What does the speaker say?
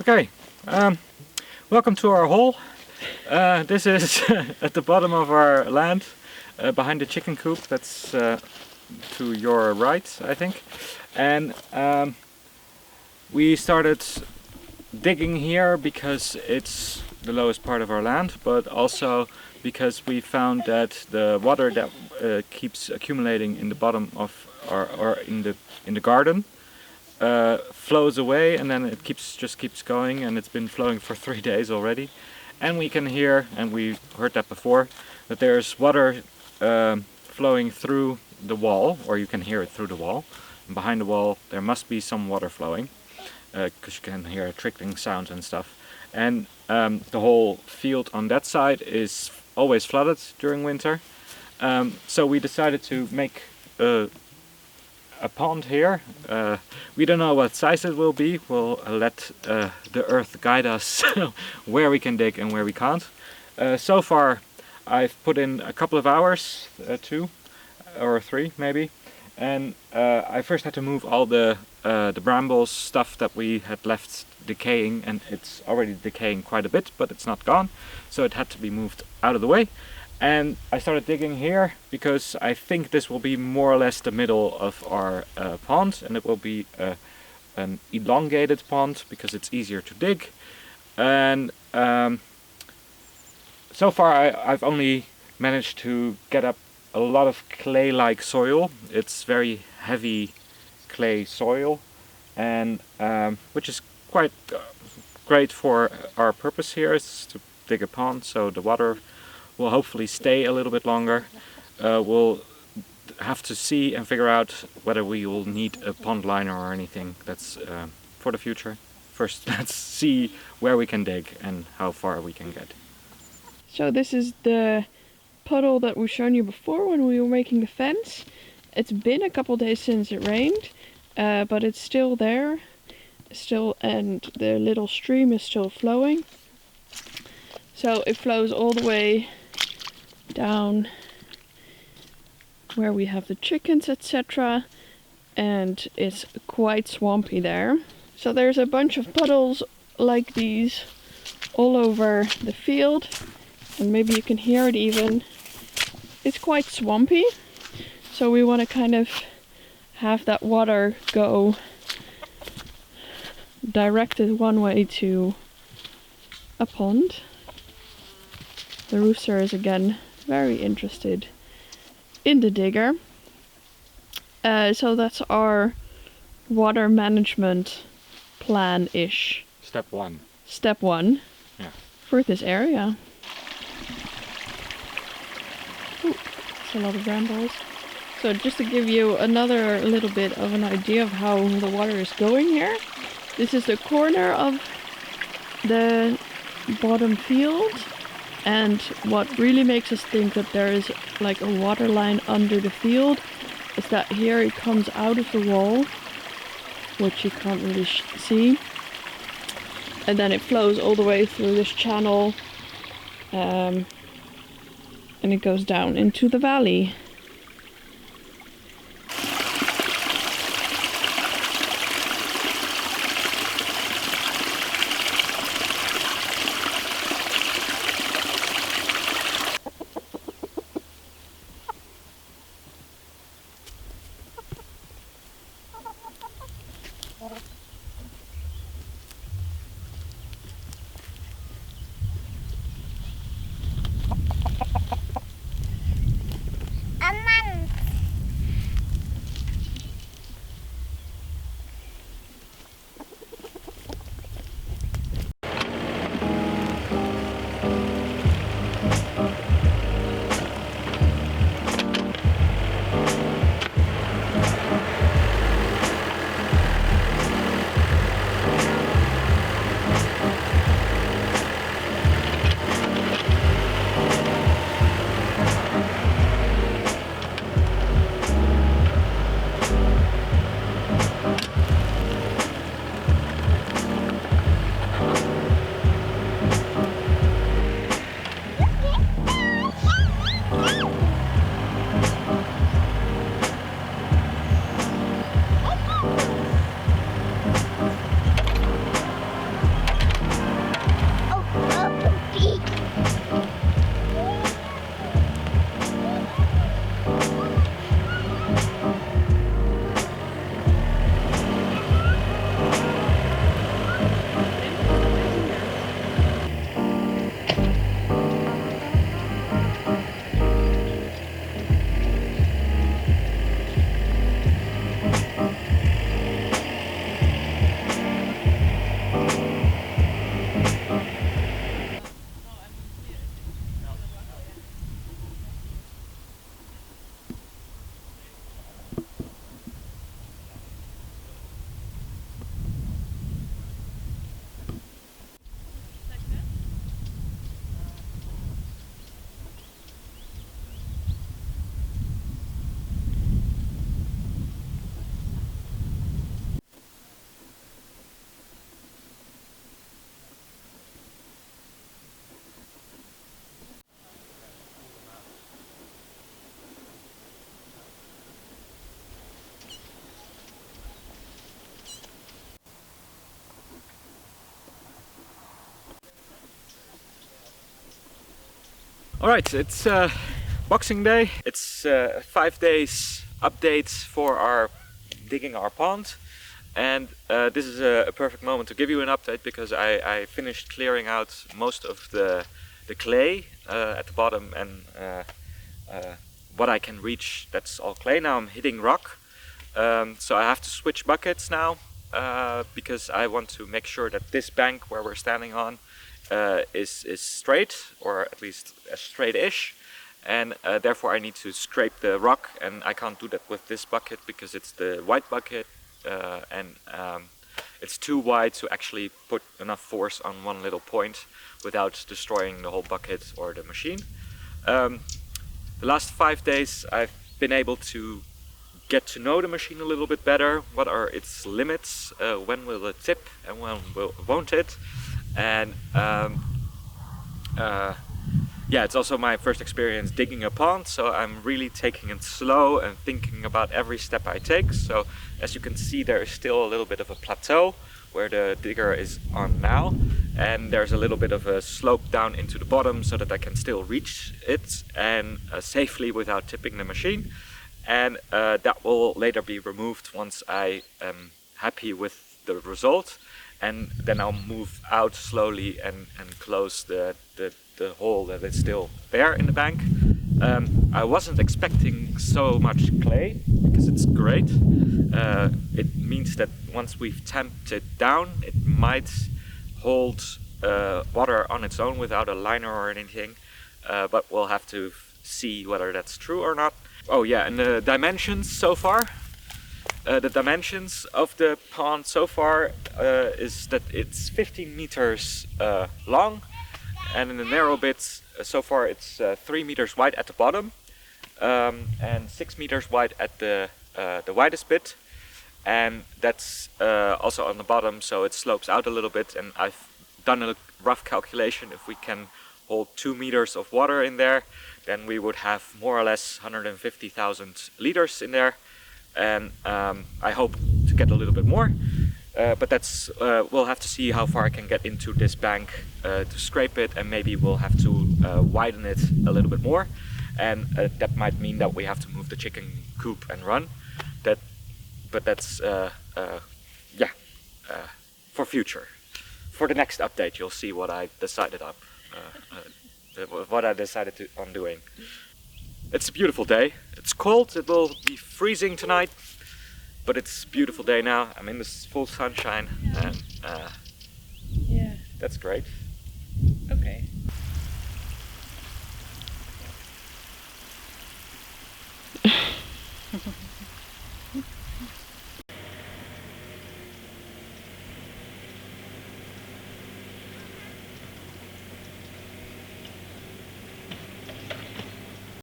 Okay, welcome to our hole. This is at the bottom of our land, behind the chicken coop. That's to your right, I think. And we started digging here because it's the lowest part of our land, but also because we found that the water that keeps accumulating in the bottom of or in the garden flows away, and then it just keeps going, and it's been flowing for 3 days already. And we can hear, and we heard that before, that there's water flowing through the wall, or you can hear it through the wall. And behind the wall there must be some water flowing, because you can hear trickling sounds and stuff. And the whole field on that side is always flooded during winter. So we decided to make a pond here. We don't know what size it will be. We'll let the earth guide us where we can dig and where we can't. So far I've put in a couple of hours, 2 or 3 maybe, and I first had to move all the brambles stuff that we had left decaying, and it's already decaying quite a bit, but it's not gone, so it had to be moved out of the way. And I started digging here because I think this will be more or less the middle of our pond, and it will be an elongated pond because it's easier to dig. And so far I've only managed to get up a lot of clay-like soil. It's very heavy clay soil, and which is quite great for our purpose here, is to dig a pond, so the water will hopefully stay a little bit longer. We'll have to see and figure out whether we will need a pond liner or anything. That's for the future. First, let's see where we can dig and how far we can get. So this is the puddle that we've shown you before when we were making the fence. It's been a couple days since it rained, but it's still there, and the little stream is still flowing. So it flows all the way down where we have the chickens, etc., and it's quite swampy there. So there's a bunch of puddles like these all over the field, and maybe you can hear it even. It's quite swampy, so we want to kind of have that water go directed one way to a pond. The rooster is again very interested in the digger. So that's our water management plan-ish. Step 1. Step 1. Yeah. For this area. Ooh, that's a lot of brambles. So just to give you another little bit of an idea of how the water is going here. This is the corner of the bottom field. And what really makes us think that there is like a water line under the field is that here it comes out of the wall, which you can't really see, and then it flows all the way through this channel, and it goes down into the valley. Alright, it's Boxing Day. It's 5 days update for our digging our pond. And this is a perfect moment to give you an update because I finished clearing out most of the clay at the bottom, and what I can reach, that's all clay. Now I'm hitting rock. So I have to switch buckets now because I want to make sure that this bank where we're standing on is straight, or at least straight-ish, and therefore I need to scrape the rock, and I can't do that with this bucket because it's the wide bucket, and it's too wide to actually put enough force on one little point without destroying the whole bucket or the machine. The last 5 days I've been able to get to know the machine a little bit better. What are its limits? When will it tip and when won't it? And yeah, it's also my first experience digging a pond, so I'm really taking it slow and thinking about every step I take. So as you can see, there is still a little bit of a plateau where the digger is on now, and there's a little bit of a slope down into the bottom so that I can still reach it and safely without tipping the machine. And that will later be removed once I am happy with the result, and then I'll move out slowly and close the hole that is still there in the bank. I wasn't expecting so much clay because it's great. It means that once we've tamped it down, it might hold water on its own without a liner or anything, but we'll have to see whether that's true or not. Oh yeah, and the dimensions so far. The dimensions of the pond so far is that it's 15 meters long, and in the narrow bits so far it's 3 meters wide at the bottom, and 6 meters wide at the widest bit, and that's also on the bottom, so it slopes out a little bit. And I've done a rough calculation. If we can hold 2 meters of water in there, then we would have more or less 150,000 liters in there, and I hope to get a little bit more, but that's we'll have to see how far I can get into this bank to scrape it, and maybe we'll have to widen it a little bit more, and that might mean that we have to move the chicken coop and run. But that's yeah, for future. For the next update, you'll see what I decided on. What I decided on doing. It's a beautiful day. It's cold. It will be freezing tonight, but it's a beautiful day now. I'm in the full sunshine, and Yeah. that's great. Okay.